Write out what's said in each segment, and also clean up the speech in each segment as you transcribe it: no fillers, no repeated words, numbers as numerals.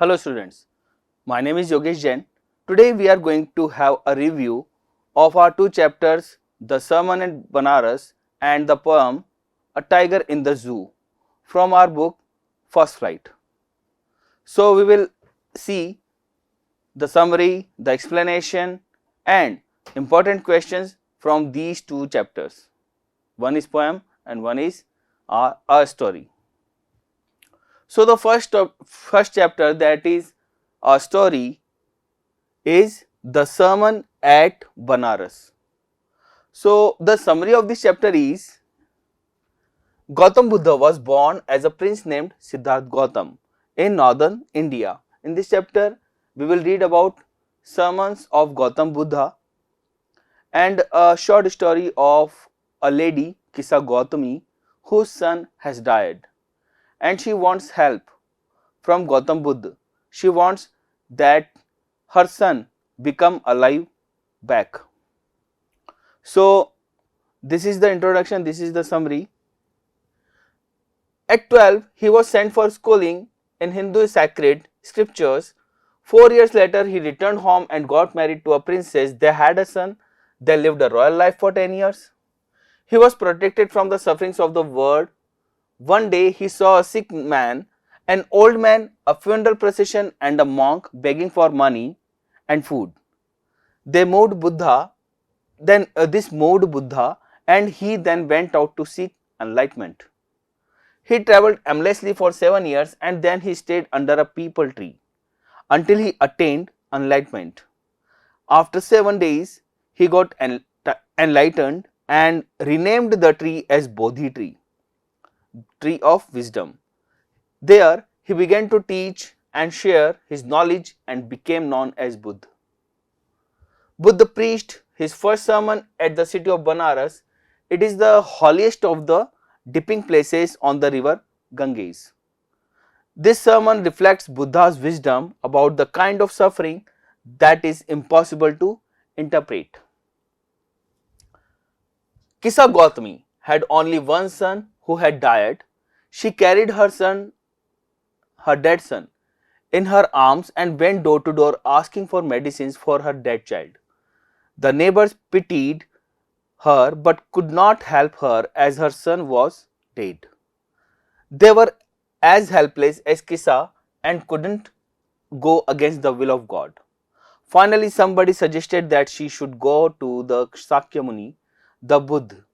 Hello students, my name is Yogesh Jain. Today we are going to have a review of our two chapters, The Sermon at Benares and the poem A Tiger in the Zoo from our book First Flight. So we will see the summary, the explanation and important questions from these two chapters. One is poem and one is a story. So the first chapter, that is a story, is the sermon at Benares. So the summary of this chapter is Gautam Buddha was born as a prince named Siddhartha Gautam in northern India. In this chapter we will read about sermons of Gautam Buddha and a short story of a lady, Kisa Gautami, whose son has died and she wants help from Gautam Buddha. She wants that her son become alive back. So this is the introduction, this is the summary. At 12, he was sent for schooling in Hindu sacred scriptures. 4 years later, he returned home and got married to a princess. They had a son. They lived a royal life for 10 years. He was protected from the sufferings of the world. One day, he saw a sick man, an old man, a funeral procession and a monk begging for money and food. This moved Buddha and he then went out to seek enlightenment. He travelled aimlessly for 7 years and then he stayed under a peepal tree until he attained enlightenment. After 7 days, he got enlightened and renamed the tree as Bodhi tree, tree of wisdom. There, he began to teach and share his knowledge and became known as Buddha. Buddha preached his first sermon at the city of Benares. It is the holiest of the dipping places on the river Ganges. This sermon reflects Buddha's wisdom about the kind of suffering that is impossible to interpret. Kisa Gautami had only one son who had died. She carried her dead son, in her arms and went door to door asking for medicines for her dead child. The neighbors pitied her but could not help her as her son was dead. They were as helpless as Kisa and couldn't go against the will of God. Finally, somebody suggested that she should go to the Sakya Muni, the Buddha.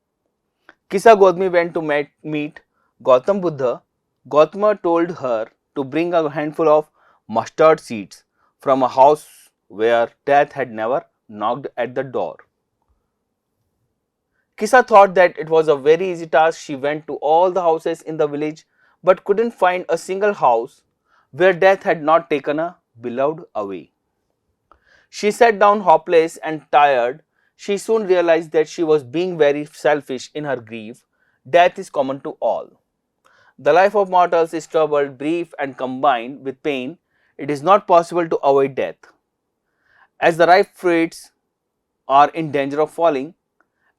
Kisa Gautami went to meet Gautam Buddha. Gautama told her to bring a handful of mustard seeds from a house where death had never knocked at the door. Kisa thought that it was a very easy task. She went to all the houses in the village but couldn't find a single house where death had not taken a beloved away. She sat down hopeless and tired. She soon realized that she was being very selfish in her grief. Death is common to all. The life of mortals is troubled, brief and combined with pain. It is not possible to avoid death. As the ripe fruits are in danger of falling,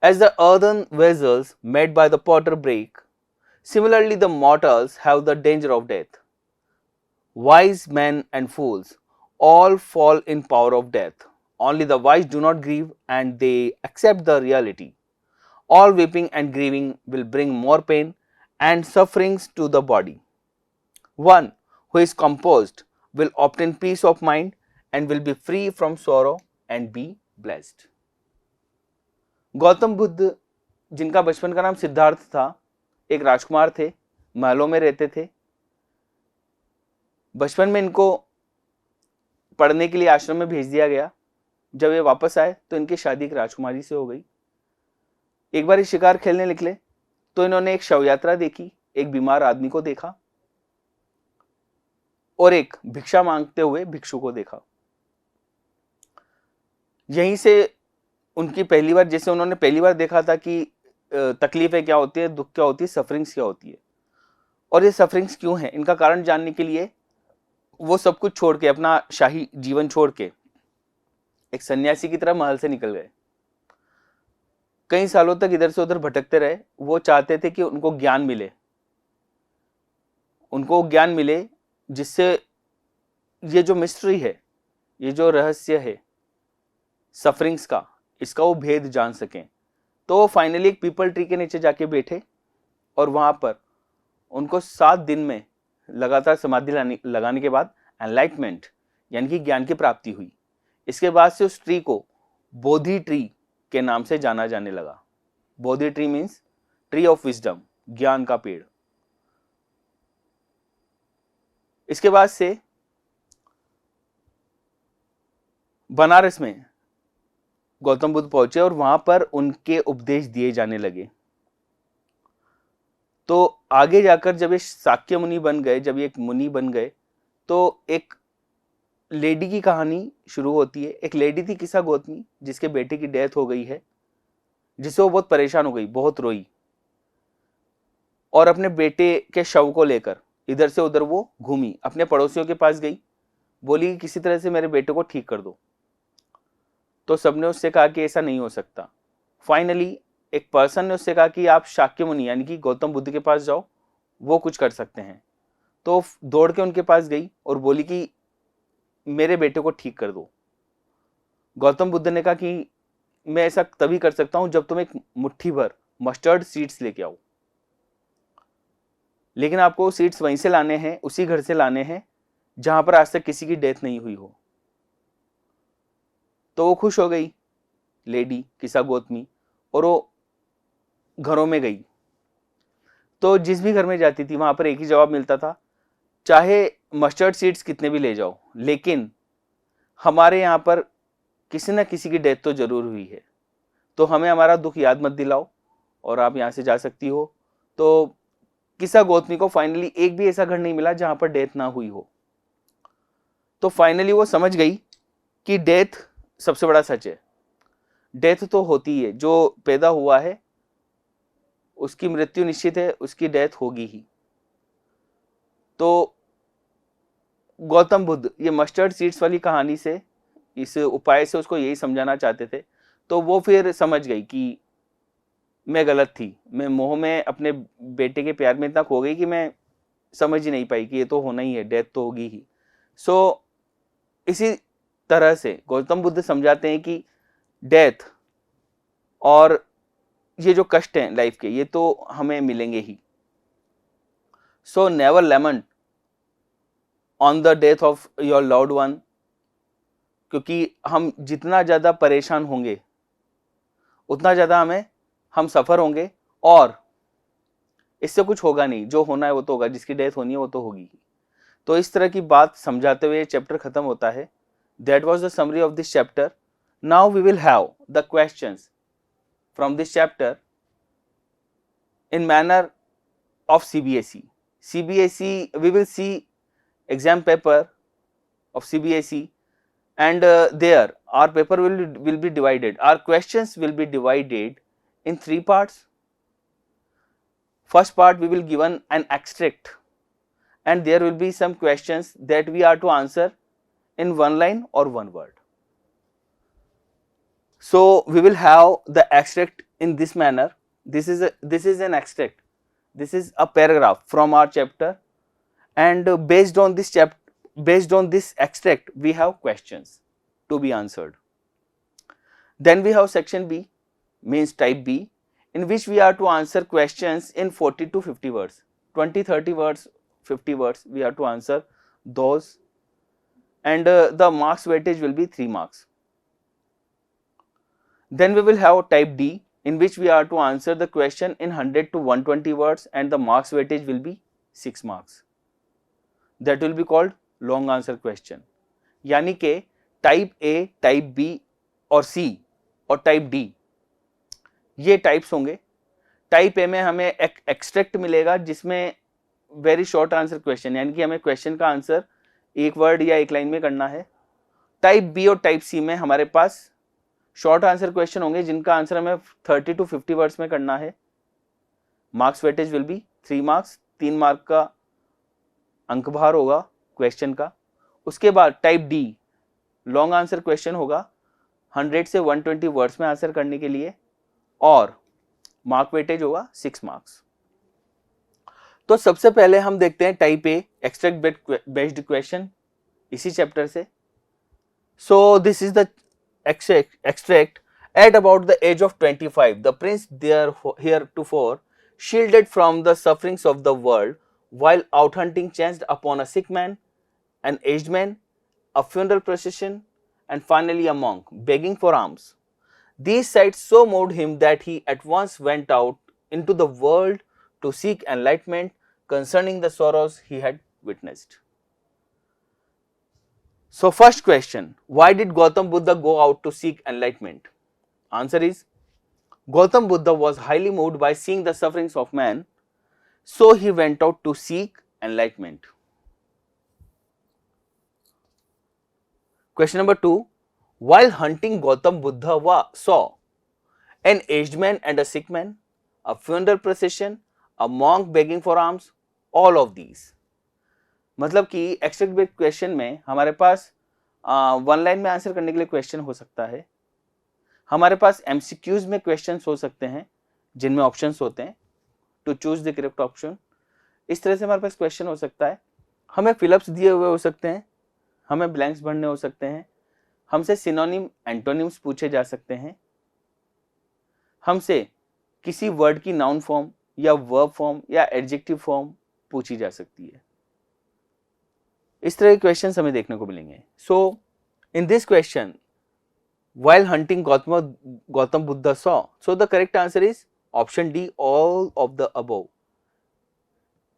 as the earthen vessels made by the potter break, similarly the mortals have the danger of death. Wise men and fools all fall in power of death. Only the wise do not grieve and they accept the reality. All weeping and grieving will bring more pain and sufferings to the body. One who is composed will obtain peace of mind and will be free from sorrow and be blessed. Gautam Buddha, जिनका बचपन का नाम सिद्धार्थ था, एक राजकुमार थे, महलों में रहते थे. बचपन में इनको पढ़ने के लिए आश्रम में भेज दिया गया. जब ये वापस आए तो इनकी शादी एक राजकुमारी से हो गई. एक बार ये शिकार खेलने निकले तो इन्होंने एक शव यात्रा देखी, एक बीमार आदमी को देखा और एक भिक्षा मांगते हुए भिक्षु को देखा. यहीं से उनकी पहली बार, जैसे उन्होंने पहली बार देखा था कि तकलीफें क्या होती है, दुख क्या होती है, सफरिंग्स क्या होती है और ये सफरिंग्स क्यों है, इनका कारण जानने के लिए वो सब कुछ छोड़ के, अपना शाही जीवन छोड़ के एक सन्यासी की तरह महल से निकल गए. कई सालों तक इधर से उधर भटकते रहे. वो चाहते थे कि उनको ज्ञान मिले जिससे ये जो मिस्ट्री है, ये जो रहस्य है सफरिंग्स का, इसका वो भेद जान सकें। तो वो फाइनली एक पीपल ट्री के नीचे जाके बैठे और वहां पर उनको 7 दिन में लगातार समाधि लगाने के बाद एनलाइटमेंट यानी कि ज्ञान की प्राप्ति हुई। इसके बाद से उस ट्री को बोधि ट्री के नाम से जाना जाने लगा। Bodhi tree means tree of wisdom, ज्ञान का पेड़। इसके बाद से बनारस में गौतम बुद्ध पहुंचे और वहां पर उनके उपदेश दिए जाने लगे। तो आगे जाकर जब ये शाक्य मुनि बन गए, जब ये एक मुनि बन गए, तो एक लेडी की कहानी शुरू होती है। एक लेडी थी किसा गौतमी, जिसके बेटे की डेथ हो गई है, जिससे वो बहुत परेशान हो गई, बहुत रोई और अपने बेटे के शव को लेकर इधर से उधर वो घूमी। अपने पड़ोसियों के पास गई, बोली कि किसी तरह से मेरे बेटे को ठीक कर दो। तो सबने उससे कहा कि ऐसा नहीं हो सकता। फाइनली एक पर्सन ने उससे कहा कि आप शाक्य मुनि यानी कि गौतम बुद्ध के पास जाओ, वो कुछ कर सकते हैं। तो दौड़ के उनके पास गई और बोली कि मेरे बेटे को ठीक कर दो। गौतम बुद्ध ने कहा कि मैं ऐसा तभी कर सकता हूं जब तुम एक मुट्ठी भर मस्टर्ड सीड्स लेके आओ, लेकिन आपको सीड्स वहीं से लाने हैं, उसी घर से लाने हैं जहां पर आज तक किसी की डेथ नहीं हुई हो। तो वो खुश हो गई लेडी किसा गौतमी और वो घरों में गई। तो जिस भी घर में जाती थी वहां पर एक ही जवाब मिलता था, चाहे मस्टर्ड सीड्स कितने भी ले जाओ, लेकिन हमारे यहाँ पर किसी न किसी की डेथ तो जरूर हुई है, तो हमें हमारा दुख याद मत दिलाओ और आप यहाँ से जा सकती हो। तो किसा गौतमी को फाइनली एक भी ऐसा घर नहीं मिला जहां पर डेथ ना हुई हो। तो फाइनली वो समझ गई कि डेथ सबसे बड़ा सच है। डेथ तो होती है, जो पैदा हुआ है उसकी मृत्यु निश्चित है, उसकी डेथ होगी ही। तो गौतम बुद्ध ये मस्टर्ड सीड्स वाली कहानी से, इस उपाय से उसको यही समझाना चाहते थे। तो वो फिर समझ गई कि मैं गलत थी, मैं मोह में अपने बेटे के प्यार में इतना खो गई कि मैं समझ ही नहीं पाई कि ये तो होना ही है, डेथ तो होगी ही। सो इसी तरह से गौतम बुद्ध समझाते हैं कि डेथ और ये जो कष्ट हैं लाइफ के, ये तो हमें मिलेंगे ही। So never lament on the death of your loved one, क्योंकि हम जितना ज्यादा परेशान होंगे उतना ज्यादा हम सफर होंगे और इससे कुछ होगा नहीं। जो होना है वो तो होगा, जिसकी डेथ होनी है वो तो होगी। तो इस तरह की बात समझाते हुए चैप्टर खत्म होता है। That was the summary of this chapter. Now we will have the questions from this chapter in manner of CBSE. CBSE, we will see exam paper of CBSE, and there our paper will be divided. Our questions will be divided in 3 parts. First part we will given an extract, and there will be some questions that we are to answer in 1 line or 1 word. So we will have the extract in this manner. This is an extract. This is a paragraph from our chapter, and based on this extract we have questions to be answered. Then we have section B, means type B, in which we are to answer questions in 40 to 50 words, 20, 30 words, 50 words we have to answer those, and the marks weightage will be 3 marks. Then we will have type D, in which we are to answer the question in 100 to 120 words, and the marks weightage will be 6 marks. That will be called long answer question. यानी के type A, type B और सी और type D, ये types होंगे। Type A में हमें एक extract मिलेगा जिसमें वेरी शॉर्ट आंसर क्वेश्चन, यानी कि हमें क्वेश्चन का आंसर 1 वर्ड या 1 लाइन में करना है। टाइप बी और टाइप सी में हमारे पास शॉर्ट आंसर क्वेश्चन होंगे जिनका आंसर हमें 30 टू 50 वर्ड्स में करना है। Marks weightage will be 3 marks, 3 mark का अंक भार होगा क्वेश्चन का। उसके बाद type D long answer question होगा 100 से 120 वर्ड्स में आंसर करने के लिए, और मार्क वेटेज होगा 6 मार्क्स। तो सबसे पहले हम देखते हैं type A extract based question. इसी चैप्टर से. So this is the extract. At about the age of 25, the prince heretofore shielded from the sufferings of the world, while out hunting, chanced upon a sick man, an aged man, a funeral procession, and finally a monk begging for alms. These sights so moved him that he at once went out into the world to seek enlightenment concerning the sorrows he had witnessed. So first question, why did Gautam Buddha go out to seek enlightenment? Answer is, Gautam Buddha was highly moved by seeing the sufferings of man, so he went out to seek enlightenment. Question number 2, while hunting Gautam Buddha saw an aged man and a sick man, a funeral procession, a monk begging for alms, all of these. मतलब कि extra question में हमारे पास one line में answer करने के लिए question हो सकता है, हमारे पास एमसीक्यूज में क्वेश्चंस हो सकते हैं जिनमें ऑप्शंस होते हैं to choose the correct option. इस तरह से हमारे पास क्वेश्चन हो सकता है. हमें फिलअप्स दिए हुए हो सकते हैं, हमें ब्लैंक्स भरने हो सकते हैं, हमसे सिनोनिम एंटोनिम्स पूछे जा सकते हैं, हमसे किसी वर्ड की नाउन फॉर्म या वर्ब फॉर्म या एडजेक्टिव फॉर्म पूछी जा सकती है. इस तरह के क्वेश्चंस हमें देखने को मिलेंगे. So in this question, while hunting Gautam Buddha saw, so the correct answer is option D, all of the above.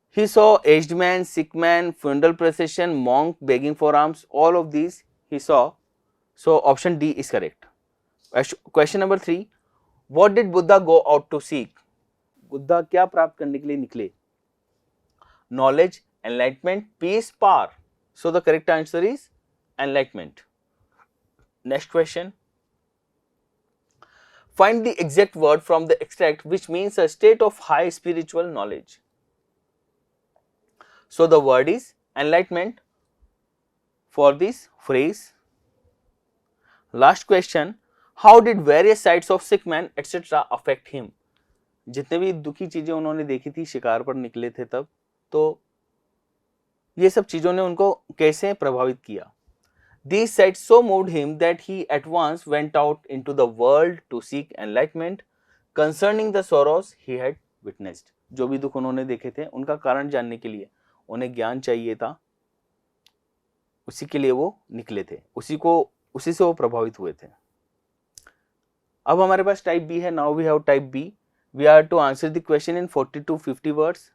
He saw aged man, sick man, funeral procession, monk begging for alms, all of these he saw. So option D is correct. Question number 3, what did Buddha go out to seek? Buddha क्या प्राप्त करने के लिए निकले? Knowledge, enlightenment, peace, power. So the correct answer is enlightenment. Next question. Find the exact word from the extract which means a state of high spiritual knowledge. So the word is enlightenment for this phrase. Last question. How did various sights of sick man etc. affect him? जितने भी दुखी चीजें उन्होंने देखी थी, शिकार पर निकले थे तब, तो ये सब चीजों ने उनको कैसे प्रभावित किया? These sights so moved him that he at once went out into the world to seek enlightenment concerning the sorrows he had witnessed. जो भी दुख उन्होंने देखे थे उनका कारण जानने के लिए उन्हें ज्ञान चाहिए था, उसी के लिए वो निकले थे, उसी से वो प्रभावित हुए थे. अब हमारे पास टाइप बी है. Now we have type B. We are to answer the question in 40 to 50 words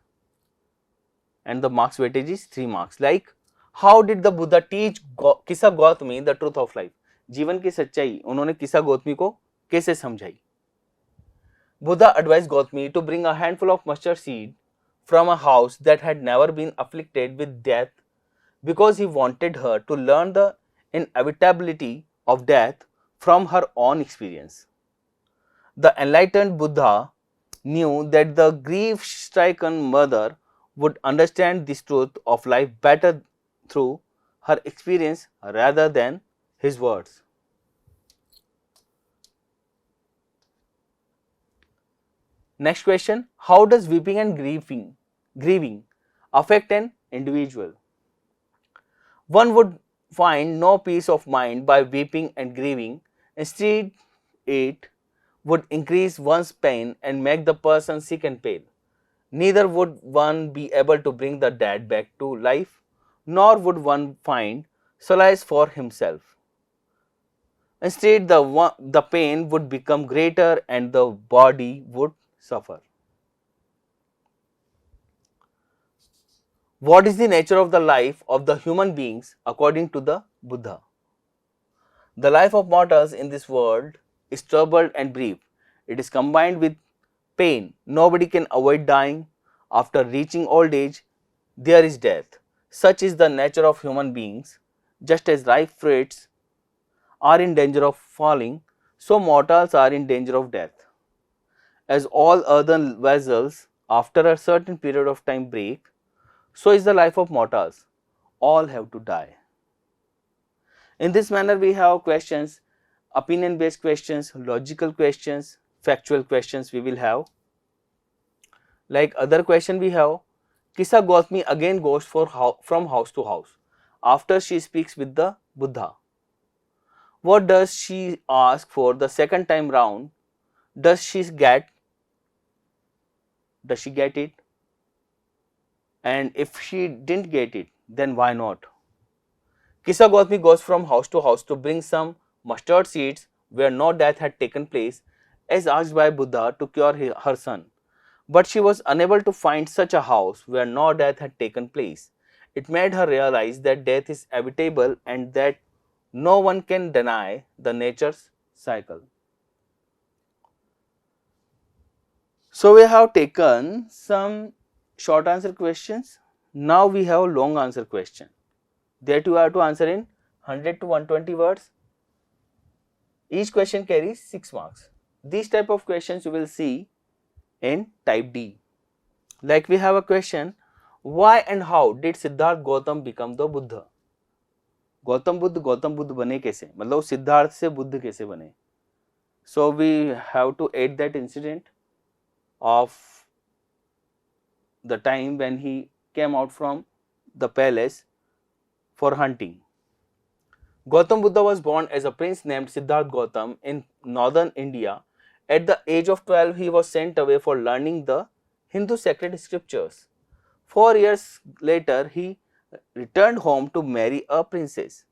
and the marks weightage is 3 marks. Like, how did the Buddha teach किसा Gautami the truth of life? जीवन की सच्चाई उन्होंने किसा गौतमी को कैसे समझाई? Buddha advised Gautami to bring a handful of mustard seed from a house that had never been afflicted with death because he wanted her to learn the inevitability of death from her own experience. The enlightened Buddha knew that the grief-stricken mother would understand this truth of life better through her experience rather than his words. Next question, how does weeping and grieving affect an individual? One would find no peace of mind by weeping and grieving. Instead, it would increase one's pain and make the person sick and pale. Neither would one be able to bring the dead back to life, nor would one find solace for himself. Instead, the pain would become greater and the body would suffer. What is the nature of the life of the human beings according to the Buddha? The life of mortals in this world is troubled and brief. It is combined with pain. Nobody can avoid dying. After reaching old age, there is death. Such is the nature of human beings. Just as ripe fruits are in danger of falling, so mortals are in danger of death. As all earthen vessels after a certain period of time break, so is the life of mortals. All have to die. In this manner, we have questions, opinion based questions, logical questions, factual questions we will have. Like other question we have, Kisa Gautami again goes from house to house. after she speaks with the Buddha? What does she ask for the second time round? Does she get it? And if she didn't get it, then why not? Kissa Gautami goes from house to house to bring some mustard seeds where no death had taken place, as asked by Buddha to cure her son. But she was unable to find such a house where no death had taken place. It made her realize that death is inevitable and that no one can deny the nature's cycle. So we have taken some short answer questions. Now we have long answer question that you have to answer in 100 to 120 words. Each question carries 6 marks. These type of questions you will see in type D. Like we have a question, why and how did Siddharth Gautam become the Buddha? Gautam Buddha बने कैसे, मतलब सिद्धार्थ से बुद्ध कैसे बने? So we have to add that incident of the time when he came out from the palace for hunting. Gautam Buddha was born as a prince named Siddharth Gautam in northern India. At the age of 12, he was sent away for learning the Hindu sacred scriptures. 4 years later, he returned home to marry a princess.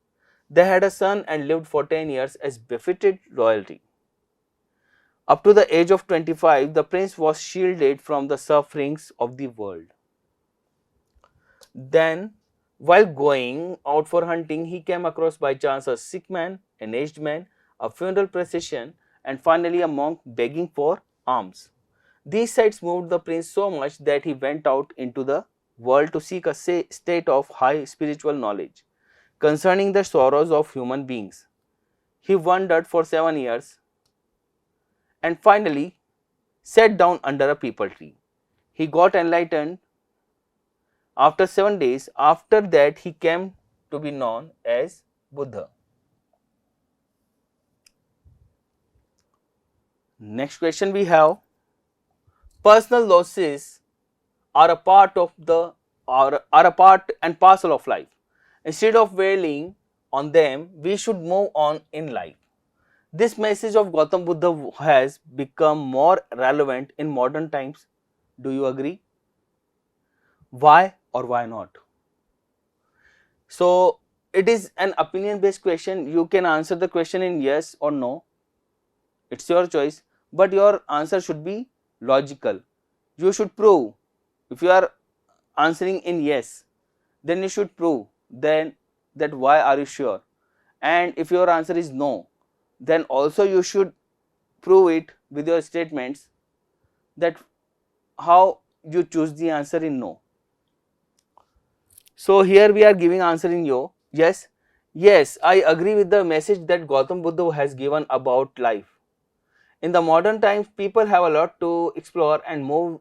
They had a son and lived for 10 years as befitted royalty. Up to the age of 25, the prince was shielded from the sufferings of the world. Then, while going out for hunting, he came across by chance a sick man, an aged man, a funeral procession, and finally a monk begging for alms. These sights moved the prince so much that he went out into the world to seek a state of high spiritual knowledge concerning the sorrows of human beings. He wandered for 7 years and finally sat down under a peepal tree. He got enlightened after 7 days. After that, he came to be known as Buddha. Next question we have, personal losses are a part and parcel of life. Instead of dwelling on them, we should move on in life. This message of Gautam Buddha has become more relevant in modern times. Do you agree? Why or why not? So it is an opinion based question. You can answer the question in yes or no. It's your choice, but your answer should be logical. You should prove. If you are answering in yes, then you should prove then that why are you sure, and if your answer is no, then also you should prove it with your statements that how you choose the answer in no. So here we are giving answer in yes. Yes, I agree with the message that Gautam Buddha has given about life. In the modern times, people have a lot to explore and move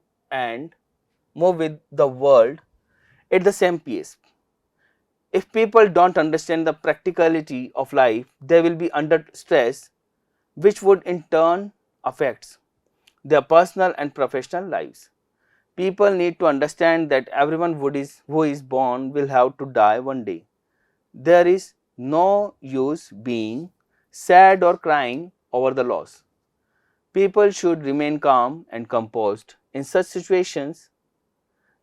with the world at the same pace. If people don't understand the practicality of life, they will be under stress, which would in turn affect their personal and professional lives. People need to understand that everyone who is born will have to die one day. There is no use being sad or crying over the loss. People should remain calm and composed. In such situations,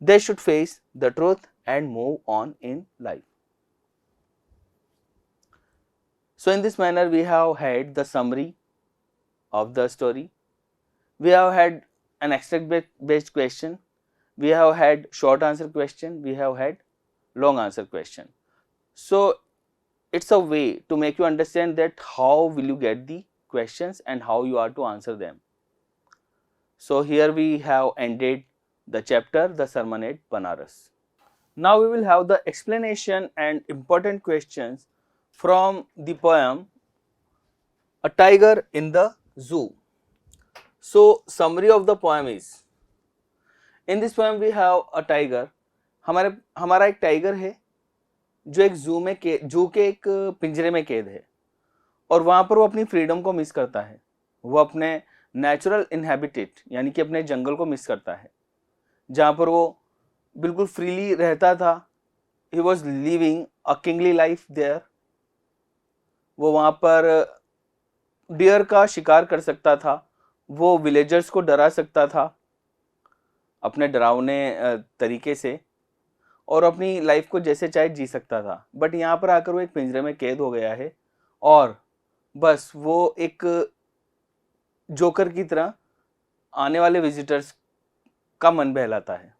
they should face the truth and move on in life. So in this manner, we have had the summary of the story. We have had an extract based question. We have had short answer question. We have had long answer question. So it's a way to make you understand that how will you get the questions and how you are to answer them. So here we have ended the chapter, the sermon at Benares. Now we will have the explanation and important questions from the poem A Tiger in the Zoo. So summary of the poem is, in this poem we have a tiger. हमारा एक tiger है जो एक जू के एक पिंजरे में कैद है और वहाँ पर वो अपनी फ्रीडम को मिस करता है. वो अपने नेचुरल इनहेबिटेट यानी कि अपने जंगल को मिस करता है जहाँ पर वो बिल्कुल फ्रीली रहता था. He was living a kingly life there. वो वहाँ पर डियर का शिकार कर सकता था, वो विलेजर्स को डरा सकता था अपने डरावने तरीके से, और अपनी लाइफ को जैसे चाहे जी सकता था। बट यहाँ पर आकर वो एक पिंजरे में कैद हो गया है और बस वो एक जोकर की तरह आने वाले विजिटर्स का मन बहलाता है।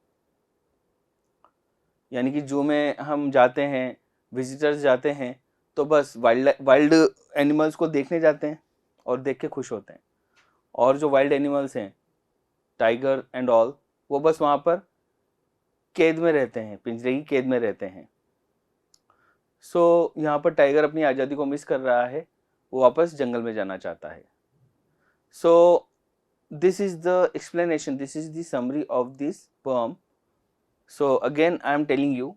यानी कि जू में हम जाते हैं, विजिटर्स जाते हैं, तो बस वाइल्ड एनिमल्स को देखने जाते हैं और देख के खुश होते हैं। और जो वाइल्ड एनिमल्स हैं, टाइगर एंड ऑल, वो बस वहाँ पर कैद में रहते हैं, पिंजरे की कैद में रहते हैं। सो यहाँ पर टाइगर अपनी आज़ादी को मिस कर रहा है, वो वापस जंगल में जाना चाहता है। सो this is the explanation, this is the summary of this poem. So again I am telling you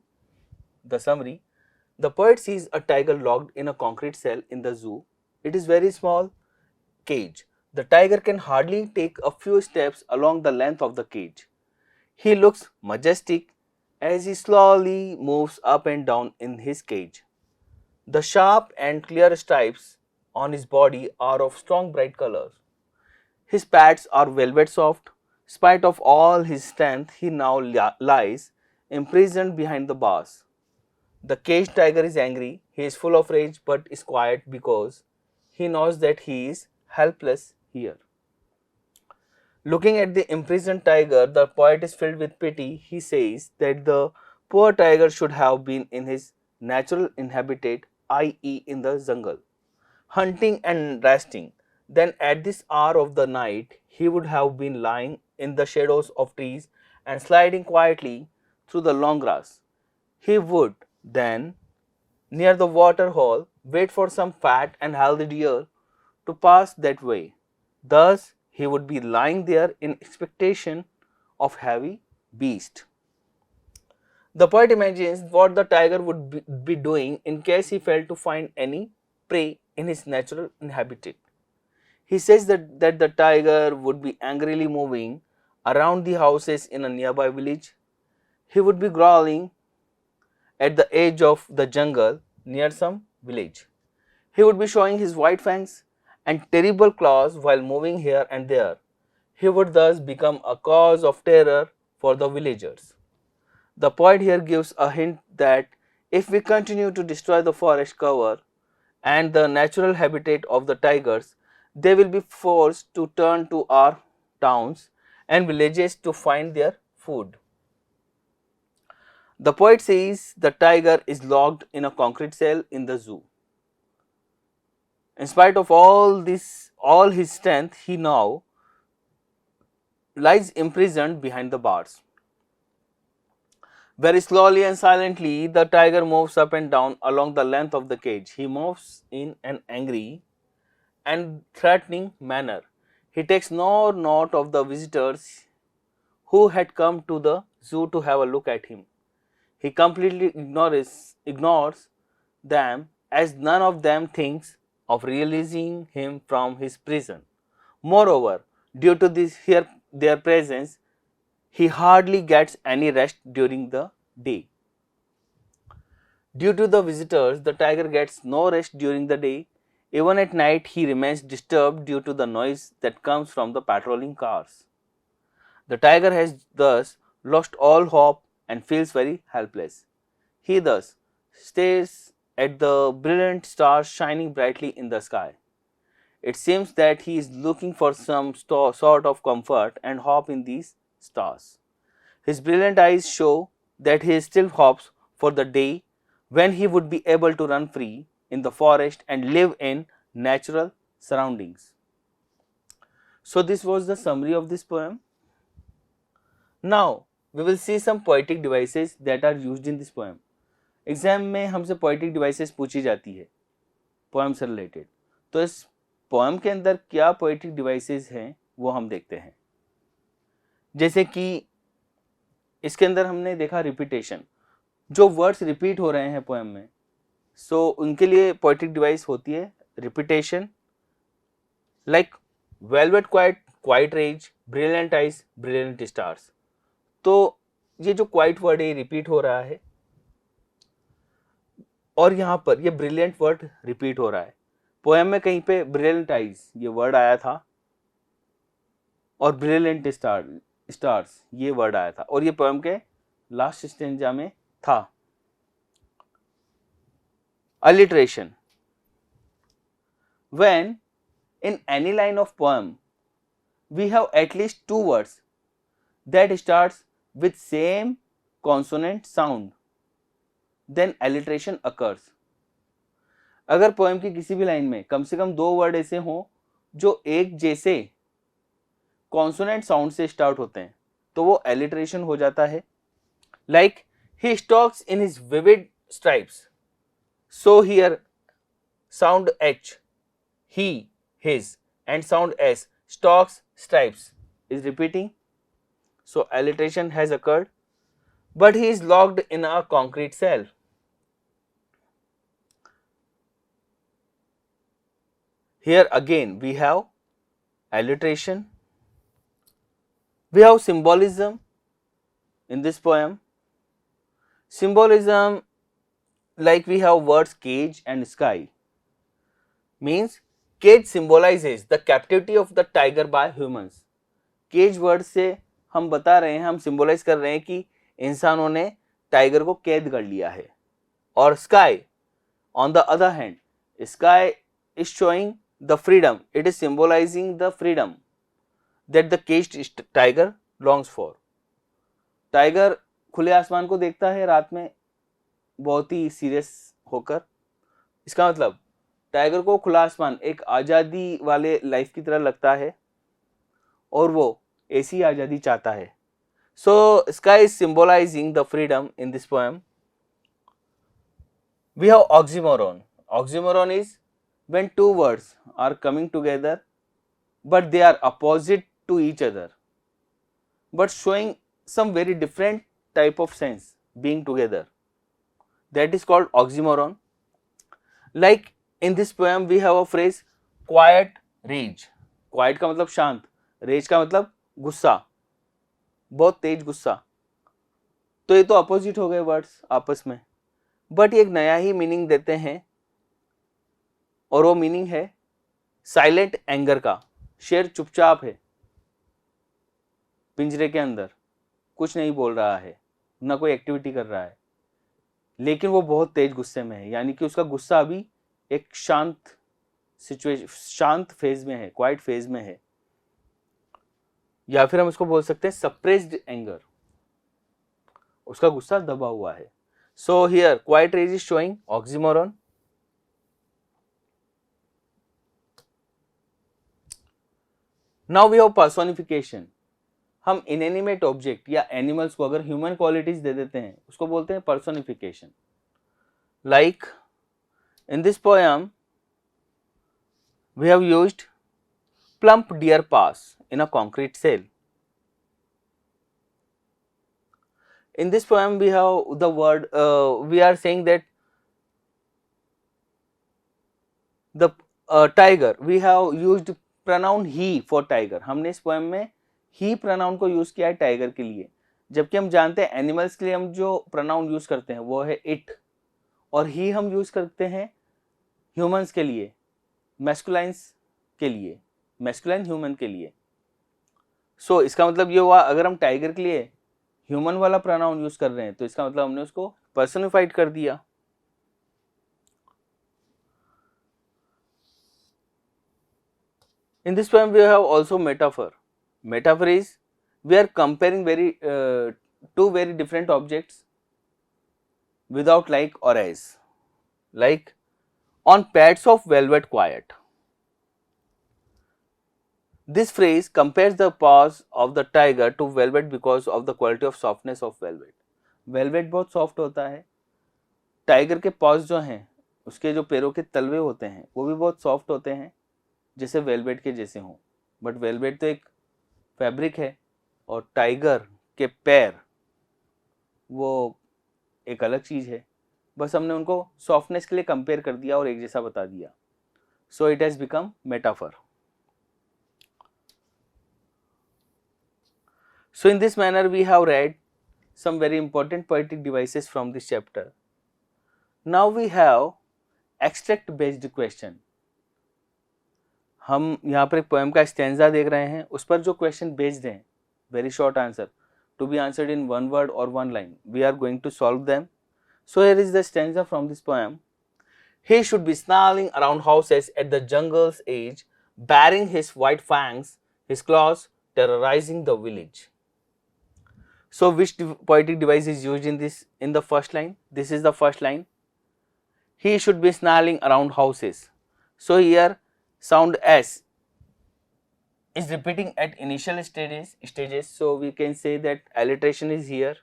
the summary. The poet sees a tiger locked in a concrete cell in the zoo. It is very small cage. The tiger can hardly take a few steps along the length of the cage. He looks majestic as he slowly moves up and down in his cage. The sharp and clear stripes on his body are of strong bright colors. His pads are velvet soft. Spite of all his strength, he now lies imprisoned behind the bars. The caged tiger is angry. He is full of rage but is quiet because he knows that he is helpless here. Looking at the imprisoned tiger, the poet is filled with pity. He says that the poor tiger should have been in his natural habitat, i.e., in the jungle, hunting and resting. Then at this hour of the night he would have been lying in the shadows of trees and sliding quietly through the long grass. He would then, near the water hole, wait for some fat and healthy deer to pass that way. Thus he would be lying there in expectation of heavy beast. The poet imagines what the tiger would be doing in case he failed to find any prey in his natural habitat. He says that the tiger would be angrily moving around the houses in a nearby village. He would be growling at the edge of the jungle near some village. He would be showing his white fangs and terrible claws while moving here and there. He would thus become a cause of terror for the villagers. The poet here gives a hint that if we continue to destroy the forest cover and the natural habitat of the tigers, they will be forced to turn to our towns and villages to find their food. The poet says the tiger is locked in a concrete cell in the zoo. In spite of all his strength, he now lies imprisoned behind the bars. Very slowly and silently, the tiger moves up and down along the length of the cage. He moves in an angry and threatening manner. He takes no note of the visitors who had come to the zoo to have a look at him. He completely ignores them, as none of them thinks of releasing him from his prison. Moreover, due to their presence, he hardly gets any rest during the day. Due to the visitors, the tiger gets no rest during the day. Even at night, he remains disturbed due to the noise that comes from the patrolling cars. The tiger has thus lost all hope and feels very helpless. He thus stares at the brilliant stars shining brightly in the sky. It seems that he is looking for some sort of comfort and hope in these stars. His brilliant eyes show that he still hopes for the day when he would be able to run free in the forest and live in natural surroundings. So this was the summary of this poem. Now we will see some poetic devices that are used in this poem. Exam में हमसे poetic devices पूछी जाती है poem से related. तो इस poem के अंदर क्या poetic devices हैं वो हम देखते हैं. जैसे कि इसके अंदर हमने देखा repetition, जो words repeat हो रहे हैं poem में, so उनके लिए poetic device होती है repetition, like velvet quiet rage, brilliant eyes, brilliant stars. तो ये जो quiet word है repeat हो रहा है, और यहाँ पर ये ब्रिलियंट वर्ड रिपीट हो रहा है। पोएम में कहीं पे ब्रिलियंटाइज ये वर्ड आया था और ब्रिलियंट स्टार्स ये वर्ड आया था और ये पोएम के लास्ट स्टेंजा में था। Alliteration, when in any line of poem we have at least two words that starts with same consonant sound, then alliteration occurs. अगर पोएम की किसी भी लाइन में कम से कम दो वर्ड ऐसे हों जो एक जैसे कॉन्सोनेंट साउंड से स्टार्ट होते हैं तो वो एलिट्रेशन हो जाता है। Like he stocks in his vivid stripes, so here sound H, he, his, and sound s, stalks, stripes is repeating. So alliteration has occurred, but he is locked in a concrete cell. Here again we have alliteration. We have symbolism in this poem. Symbolism, like we have words cage and sky, means cage symbolises the captivity of the tiger by humans. Cage word से हम बता रहे हैं, हम symbolize कर रहे हैं कि इंसानों ने टाइगर को कैद कर लिया है। और sky on the other hand, sky is showing the freedom, it is symbolizing the freedom that the caged tiger longs for. Tiger खुले आसमान को देखता है रात में बहुत ही सीरियस होकर। इसका मतलब टाइगर को खुला आसमान एक आज़ादी वाले लाइफ की तरह लगता है और वो ऐसी आज़ादी चाहता है। So sky is symbolizing the freedom in this poem. We have oxymoron. Oxymoron is when two words are coming together but they are opposite to each other but showing some very different type of sense being together, that is called oxymoron. Like in this poem we have a phrase quiet rage. quiet का मतलब शांत, rage का मतलब गुस्सा, बहुत तेज गुस्सा। तो ये तो अपोजिट हो गए वर्ड्स आपस में, बट एक नया ही मीनिंग देते हैं और वो मीनिंग है साइलेंट एंगर का। शेर चुपचाप है पिंजरे के अंदर, कुछ नहीं बोल रहा है, ना कोई एक्टिविटी कर रहा है, लेकिन वो बहुत तेज गुस्से में है, यानी कि उसका गुस्सा अभी एक शांत सिचुएशन, शांत फेज में है, क्वाइट फेज में है, या फिर हम उसको बोल सकते हैं सप्रेस्ड एंगर, उसका गुस्सा दबा हुआ है। So here quiet rage is showing oxymoron. Now we have personification. हम इनएनिमेट ऑब्जेक्ट या एनिमल्स को अगर ह्यूमन क्वालिटीज दे देते हैं उसको बोलते हैं personification. Like in this poem we have used plump dear pass in a concrete cell. In this poem we have the word, we are saying that the tiger, we have used pronoun he for tiger. हमने इस poem में ही pronoun को use किया है tiger के लिए, जबकि हम जानते हैं एनिमल्स के लिए हम जो प्रोनाउन यूज करते हैं वो है इट, और ही हम यूज करते हैं ह्यूमंस के लिए, मैस्कुलाइंस के लिए, मैस्कुलाइन ह्यूमन के लिए। सो इसका मतलब ये हुआ अगर हम टाइगर के लिए ह्यूमन वाला प्रोनाउन यूज कर रहे हैं तो इसका मतलब हमने उसको पर्सनिफाइड कर दिया। In this poem we have also metaphor. Metaphor is we are comparing two very different objects without like or as. Like on pads of velvet quiet. This phrase compares the paws of the tiger to velvet because of the quality of softness of velvet. Velvet बहुत soft होता है, tiger के paws जो हैं उसके जो पैरों के तलवे होते हैं वो भी बहुत soft होते हैं जैसे वेलवेट के जैसे हों, बट वेलवेट तो एक फैब्रिक है और टाइगर के पैर वो एक अलग चीज़ है। बस हमने उनको सॉफ्टनेस के लिए कंपेयर कर दिया और एक जैसा बता दिया। So it has become metaphor. So in this manner we have read some very important poetic devices from this chapter. Now we have extract based question. हम यहाँ पर एक पोएम का स्टैंजा देख रहे हैं, उस पर जो क्वेश्चन बेस्ड हैं, very short answer to be answered in one word और one line, we are going to solve them. So here is the stanza from this poem. He should be snarling around houses at the jungle's edge, baring his white fangs, his claws terrorizing the village. So which poetic device is used in the first line? This is the first line. He should be snarling around houses. So here sound S is repeating at initial stages. So we can say that alliteration is here.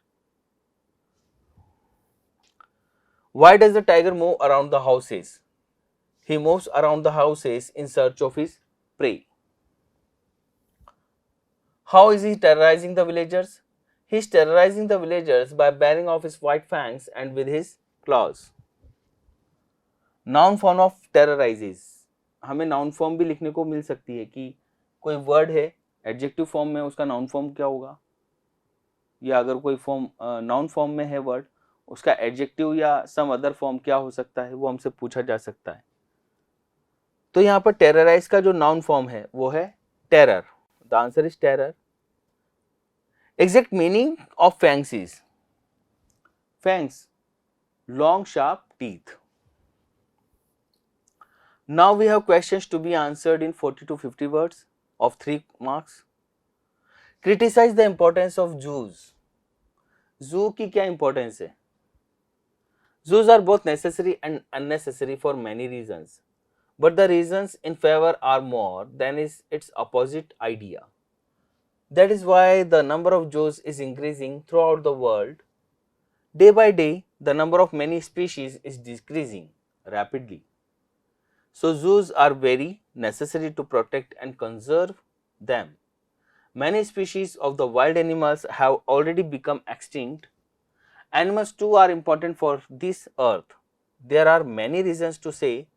Why does the tiger move around the houses? He moves around the houses in search of his prey. How is he terrorizing the villagers? He is terrorizing the villagers by baring off his white fangs and with his claws. Noun form of terrorizes. हमें noun form भी लिखने को मिल सकती है कि कोई word है adjective form में, उसका noun form क्या होगा, या अगर कोई form noun form में है word, उसका एडजेक्टिव या सम अदर फॉर्म क्या हो सकता है, वो हमसे पूछा जा सकता है. तो यहाँ पर टेरराइज का जो नाउन फॉर्म है वो है terror. The answer is terror. Exact meaning of fangs is fangs, long sharp teeth. Now we have questions to be answered in 40 to 50 words of 3 marks. Criticize the importance of zoos. Zoo की क्या importance है? Zoos are both necessary and unnecessary for many reasons, but the reasons in favor are more than is its opposite idea. That is why the number of zoos is increasing throughout the world. Day by day, the number of many species is decreasing rapidly. So zoos are very necessary to protect and conserve them. Many species of the wild animals have already become extinct. Animals too are important for this earth. There are many reasons to say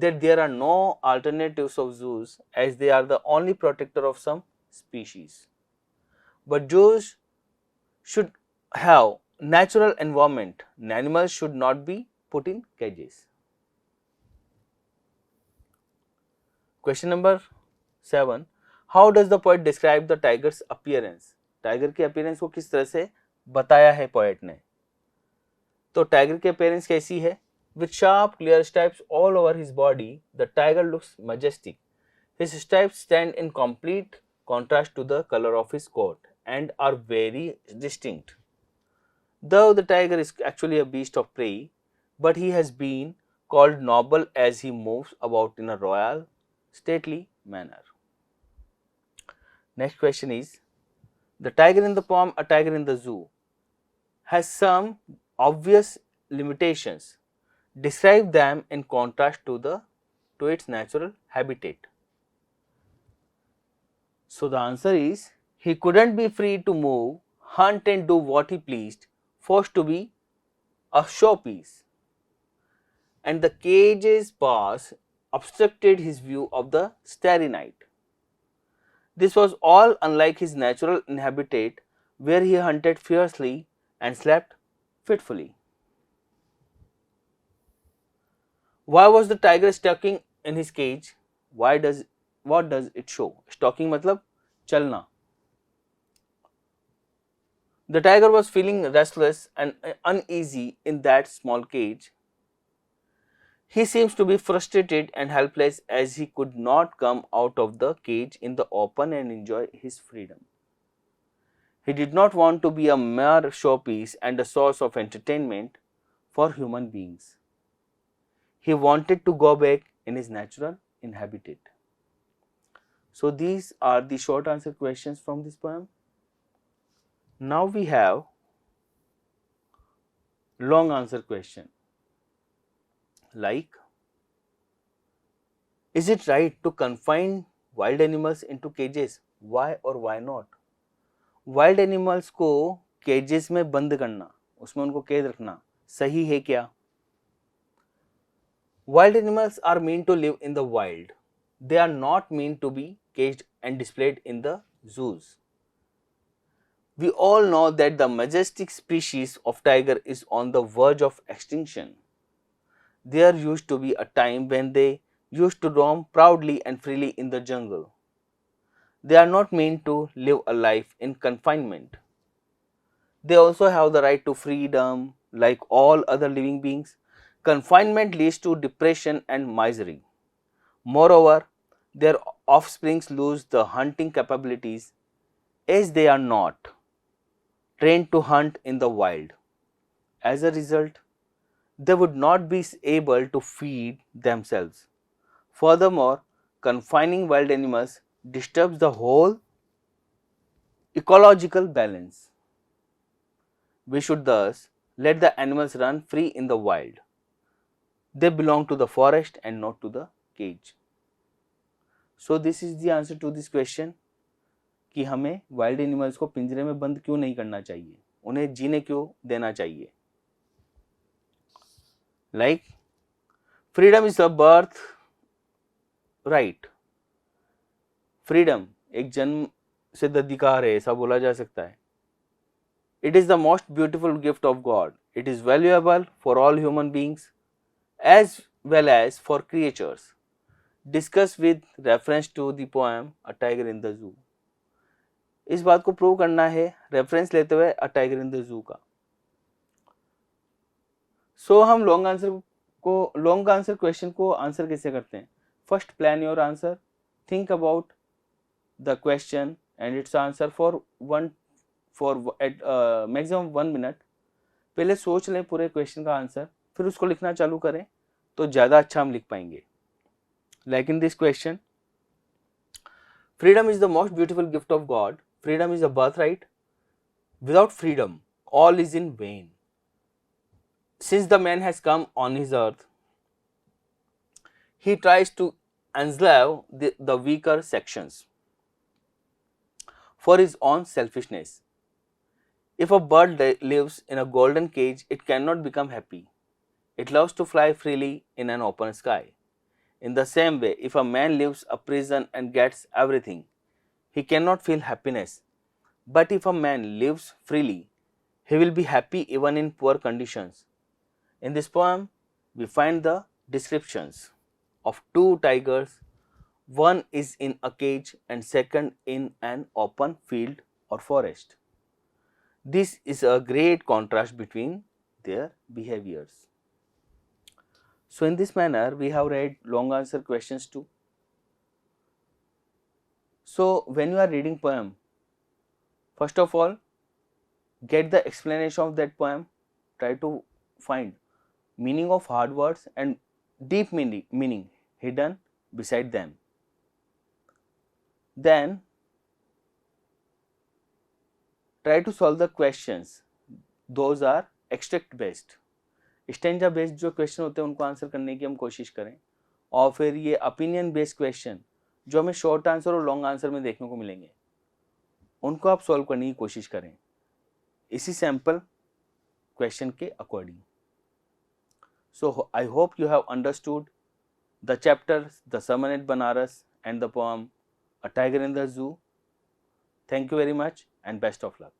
that there are no alternatives of zoos, as they are the only protector of some species. But zoos should have natural environment. Animals should not be put in cages. Question number 7. How does the poet describe the tiger's appearance? Tiger की appearance को किस तरह से बताया है poet ने? तो tiger की अपीयरेंस कैसी है? With sharp clear stripes all over his body, the tiger looks majestic. His stripes stand in complete contrast to the color of his coat and are very distinct. Though the tiger is actually a beast of prey, but he has been called noble as he moves about in a royal, stately manner. Next question is, the tiger in the poem A Tiger in the Zoo has some obvious limitations. Describe them in contrast to its natural habitat. So the answer is, he couldn't be free to move, hunt and do what he pleased, forced to be a showpiece. And the cage's bars obstructed his view of the starry night. This was all unlike his natural habitat, where he hunted fiercely and slept fitfully. Why was the tiger stalking in his cage? What does it show? Stalking मतलब चलना. The tiger was feeling restless and uneasy in that small cage. He seems to be frustrated and helpless as he could not come out of the cage in the open and enjoy his freedom. He did not want to be a mere showpiece and a source of entertainment for human beings. He wanted to go back in his natural habitat. So these are the short answer questions from this poem. Now we have long answer question. Like, is it right to confine wild animals into cages? Why or why not? Wild animals को केजेस में बंद करना, उसमें उनको कैद रखना सही है क्या? Wild animals are mean to live in the wild. They are not meant to be caged and displayed in the zoos. We all know that the majestic species of tiger is on the verge of extinction. There used to be a time when they used to roam proudly and freely in the jungle. They are not meant to live a life in confinement. They also have the right to freedom like all other living beings. Confinement leads to depression and misery. Moreover, their offsprings lose the hunting capabilities as they are not trained to hunt in the wild. As a result, they would not be able to feed themselves. Furthermore, confining wild animals disturbs the whole ecological balance. We should thus let the animals run free in the wild. They belong to the forest and not to the cage. So this is the answer to this question कि हमें wild animals को पिंजरे में बंद क्यों नहीं करना चाहिए, उन्हें जीने क्यों देना चाहिए. Like freedom is a birth right. Freedom एक जन्म सिद्ध अधिकार है, ऐसा बोला जा सकता है. It is the most beautiful gift of God. It is valuable for all human beings as well as for creatures. Discuss with reference to the poem a tiger in the zoo. इस बात को prove करना है reference लेते हुए अ tiger in the जू का. सो हम लॉन्ग आंसर क्वेश्चन को आंसर कैसे करते हैं. First plan your answer, think about the question and it's answer for maximum 1 minute. पहले सोच लें पूरे क्वेश्चन का आंसर, फिर उसको लिखना चालू करें तो ज़्यादा अच्छा हम लिख पाएंगे. Like in this question, freedom is the most beautiful gift of God. Freedom is a birthright. Without freedom, all is in vain. Since the man has come on his earth, he tries to enslave the weaker sections for his own selfishness. If a bird lives in a golden cage, it cannot become happy. It loves to fly freely in an open sky. In the same way, if a man lives a prison and gets everything, he cannot feel happiness. But if a man lives freely, he will be happy even in poor conditions. In this poem, we find the descriptions of 2 tigers. One is in a cage and second in an open field or forest. This is a great contrast between their behaviors. So in this manner, we have read long answer questions too. So when you are reading poem, first of all, get the explanation of that poem. Try to find meaning of hard words and deep meaning hidden beside them. Then try to solve the questions. Those are extract based. Stanza based जो question होते हैं उनको answer करने की हम कोशिश करें. और फिर ये ओपिनियन बेस्ड क्वेश्चन जो हमें शॉर्ट आंसर और लॉन्ग आंसर में देखने को मिलेंगे, उनको आप सॉल्व करने की कोशिश करें इसी सैम्पल क्वेश्चन के according. So I hope you have understood the chapters the sermon at Benares and the poem A Tiger in the Zoo. Thank you very much and best of luck.